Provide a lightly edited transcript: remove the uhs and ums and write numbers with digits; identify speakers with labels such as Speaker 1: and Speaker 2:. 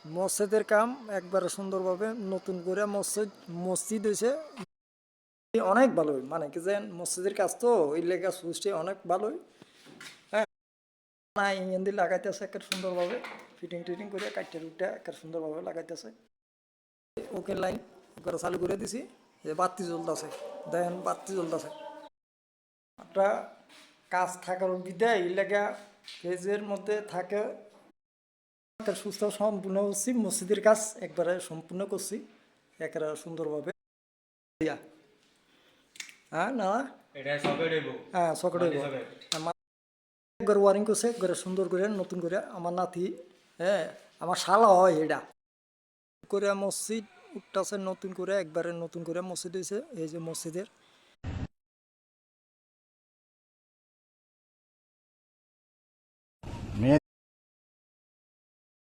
Speaker 1: মসজিদের কাম একবারে সুন্দরভাবে নতুন করে মসজিদ হয়েছে অনেক ভালোই, মানে কি যে মসজিদের কাজ তো ওই লেগা সুইচটি অনেক ভালোই। হ্যাঁ, না ইঞ্জিন দিয়ে লাগাইতেছে একটা সুন্দরভাবে, ফিটিং টিটিং করে কাটতে উঠে একটা সুন্দরভাবে লাগাইতেছে। ওকে লাইন করে চালু করে দিছি, যে বাতি জ্বলতেছে, দেখেন বাতি জ্বলতেছে। একটা কাজ থাকার বিদায় এই লেগা পেজের মধ্যে থাকে একটা সুস্থ সম্পূর্ণ করছি, মসজিদের কাজ একবারে সম্পূর্ণ করছি একেবারে সুন্দরভাবে। দিয়া হ্যাঁ না
Speaker 2: এটা সকেট হইব,
Speaker 1: হ্যাঁ সকেট
Speaker 2: মাল্টি সকেট।
Speaker 1: একবার ওয়ারিং করছে একবারে সুন্দর করে নতুন করে আমার নাতি, হ্যাঁ আমার শালা হয় এটা করে মসজিদ উঠতেছে নতুন করে, একবারে নতুন করে মসজিদ হয়েছে। এই যে মসজিদের